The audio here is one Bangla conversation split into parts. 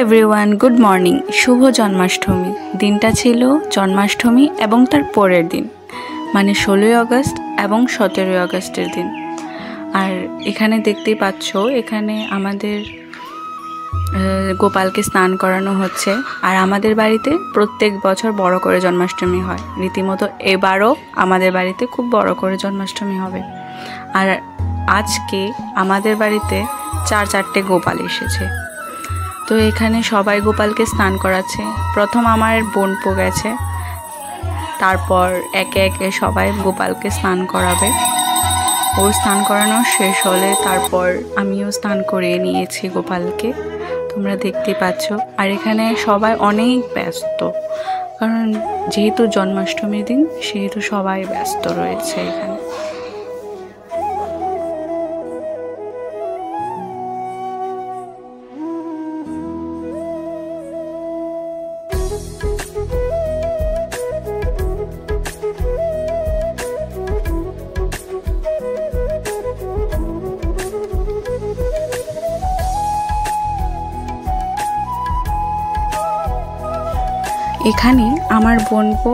Everyone, good morning. শুভ জন্মাষ্টমী। দিনটা ছিল জন্মাষ্টমী এবং তার পরের দিন, মানে 16ই আগস্ট এবং 17ই আগস্টের দিন। আর এখানে দেখতেই পাচ্ছ, এখানে আমাদের গোপালকে স্নান করানো হচ্ছে। আর আমাদের বাড়িতে প্রত্যেক বছর বড় করে জন্মাষ্টমী হয়, রীতিমতো এবারও আমাদের বাড়িতে খুব বড় করে জন্মাষ্টমী হবে। আর আজকে আমাদের বাড়িতে চারটে গোপাল এসেছে। তো এখানে সবাই গোপালকে স্নান করাচ্ছে। প্রথম আমার বোনপো গেছে, তারপর একে একে সবাই গোপালকে স্নান করাবে। ওর স্নান করানো শেষ হলে তারপর আমিও স্নান করিয়ে নিয়েছি গোপালকে, তোমরা দেখতেই পাচ্ছ। আর এখানে সবাই অনেক ব্যস্ত, কারণ যেহেতু জন্মাষ্টমীর দিন সেহেতু সবাই ব্যস্ত রয়েছে এখানে। এখানে আমার বোনপো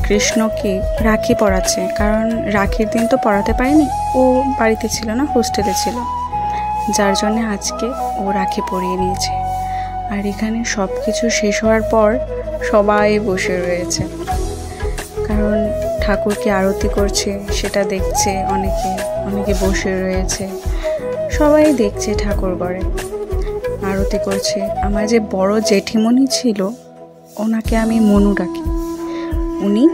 কৃষ্ণকে রাখি পরাচ্ছে, কারণ রাখির দিন তো পরাতে পারেনি, ও বাড়িতে ছিল না, হোস্টেলে ছিল, যার জন্য আজকে ও রাখি পরিয়ে নিয়েছে। আর এখানে সব কিছু শেষ হওয়ার পর সবাই বসে রয়েছে, কারণ ঠাকুরকে আরতি করছে সেটা দেখছে। অনেকে বসে রয়েছে, সবাই দেখছে ঠাকুর ঘরে আরতি করছে। আমার যে বড় জেঠিমণি ছিল, ওনাকে আমি মনু ডাকি, উনি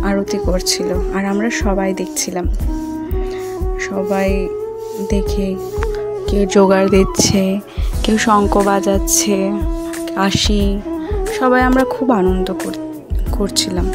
আরতি করছিল আর আমরা সবাই দেখছিলাম। সবাই দেখে কেউ জোগাড় দিচ্ছে, কেউ শঙ্খ বাজাচ্ছে, কাশি, সবাই আমরা খুব আনন্দ করছিলাম।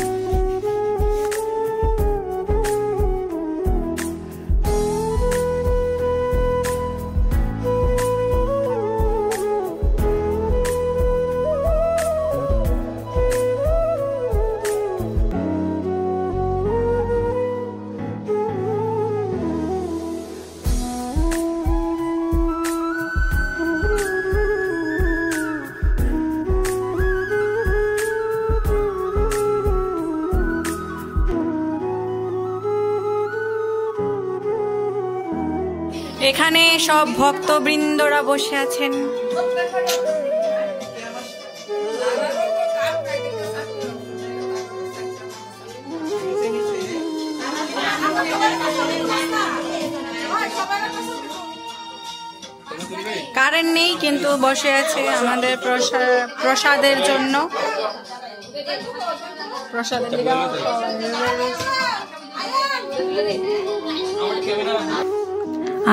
এখানে সব ভক্তবৃন্দরা বসে আছেন। কারেন্ট নেই, কিন্তু বসে আছে আমাদের প্রসাদের জন্য।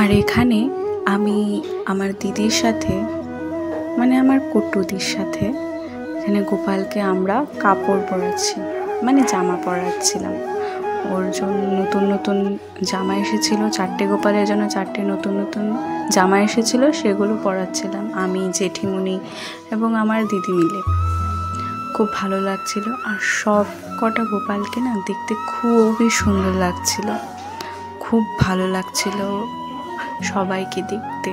আর এখানে আমি আমার দিদির সাথে, মানে আমার কুট্টুদির সাথে, এখানে গোপালকে আমরা কাপড় পরাচ্ছি, মানে জামা পরাচ্ছিলাম। ওর জন্য নতুন জামা এসেছিল, 4টে গোপালের জন্য 4টে নতুন জামা এসেছিল, সেগুলো পরাচ্ছিলাম আমি, জেঠিমণি এবং আমার দিদি মিলে। খুব ভালো লাগছিল। আর সব কটা গোপালকে না দেখতে খুবই সুন্দর লাগছিল, খুব ভালো লাগছিল সবাইকে দেখতে,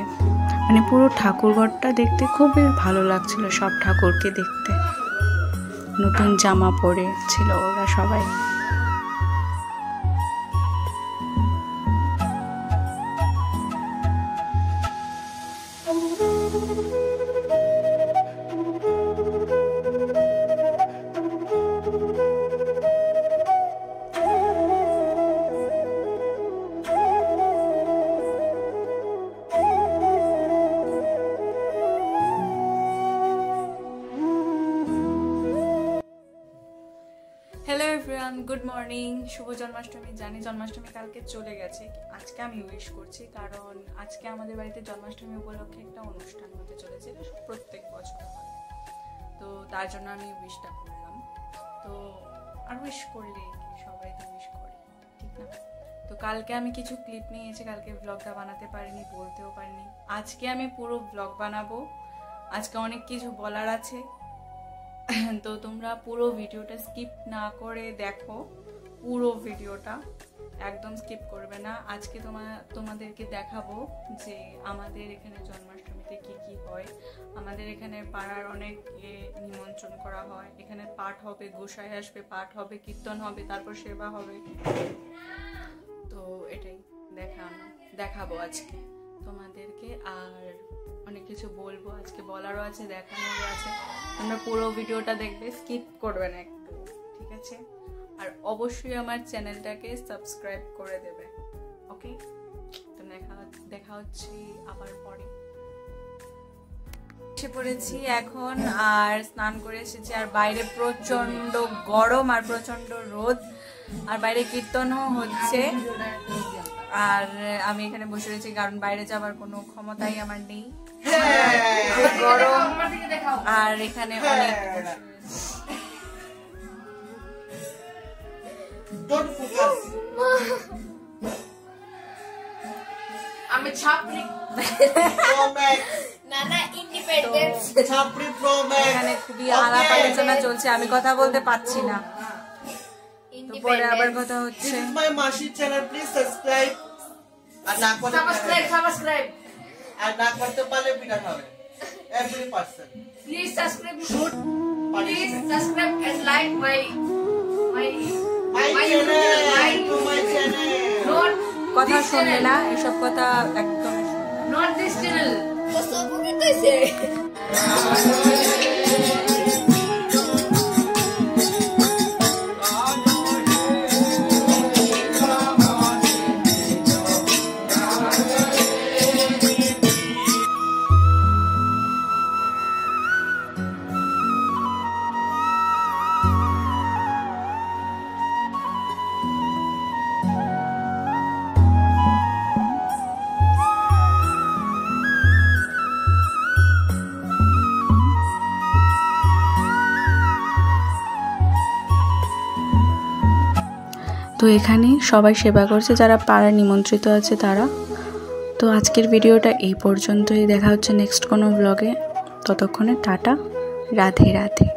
মানে পুরো ঠাকুরঘরটা দেখতে খুবই ভালো লাগছিল। সব ঠাকুরকে দেখতে নতুন জামা পরেছিল ওরা সবাই। Hello everyone, good morning. শুভ জন্মাষ্টমী। জানি জন্মাষ্টমী কালকে চলে গেছে, আজকে আমি উইশ করছি, কারণ আজকে আমাদের বাড়িতে জন্মাষ্টমী উপলক্ষে একটা অনুষ্ঠান হতে চলেছে, প্রত্যেক বছর হয়, তো তার জন্য আমি উইশটা করলাম। তো আর উইশ করলে সবাই তো উইশ করে, ঠিক না? তো কালকে আমি কিছু ক্লিপ নিয়েছি, কালকে ব্লগটা বানাতে পারিনি, বলতেও পারিনি। আজকে আমি পুরো ব্লগ বানাবো, আজকে অনেক কিছু বলার আছে। তো তোমরা পুরো ভিডিওটা স্কিপ না করে দেখো, পুরো ভিডিওটা একদম স্কিপ করবে না। আজকে তোমাদেরকে দেখাবো যে আমাদের এখানে জন্মাষ্টমীতে কি কি কি হয়। আমাদের এখানে পাড়ার অনেক নিমন্ত্রণ করা হয়। এখানে পাঠ হবে, গোসাই আসবে, পাঠ হবে, কীর্তন হবে, তারপর সেবা হবে। তো এটাই দেখাবো আজকে তোমাদেরকে। আর অনেক কিছু বলবো আজকে, বলারও আছে, দেখানোরও আছে। তোমরা পুরো ভিডিওটা দেখবে, স্কিপ করবে না একটু, ঠিক আছে? আর অবশ্যই আমার চ্যানেলটাকে সাবস্ক্রাইব করে দেবে, ওকে? তো দেখা হচ্ছে আবার পরে। এসে পড়েছি এখন, আর স্নান করে এসেছি। আর বাইরে প্রচন্ড গরম আর প্রচন্ড রোদ, আর বাইরে কীর্তনও হচ্ছে। আর আমি এখানে বসে রয়েছি, কারণ বাইরে যাওয়ার কোনো ক্ষমতাই আমার নেই, গরম। আর এখানে অনেক আমি ছাপরি এখানে খুবই আলাপ আলোচনা চলছে, আমি কথা বলতে পারছি না। পরে আবার কথা হচ্ছে। মাসির চ্যানেল, প্লিজ সাবস্ক্রাইব। আর না করতে সাবস্ক্রাইব আর না করতে পারলে পিটা খাবে every person. Please subscribe, please subscribe and like my channel. কথা শুনলে না, এসব কথা একদম নট দিস চ্যানেল। তো এখানে সবাই সেবা করছে, যারা পাড়ায় নিমন্ত্রিত আছে তারা। তো আজকের ভিডিওটা এই পর্যন্তই, দেখা হচ্ছে নেক্সট কোনো ব্লগে। ততক্ষণে টাটা, রাধে রাধে।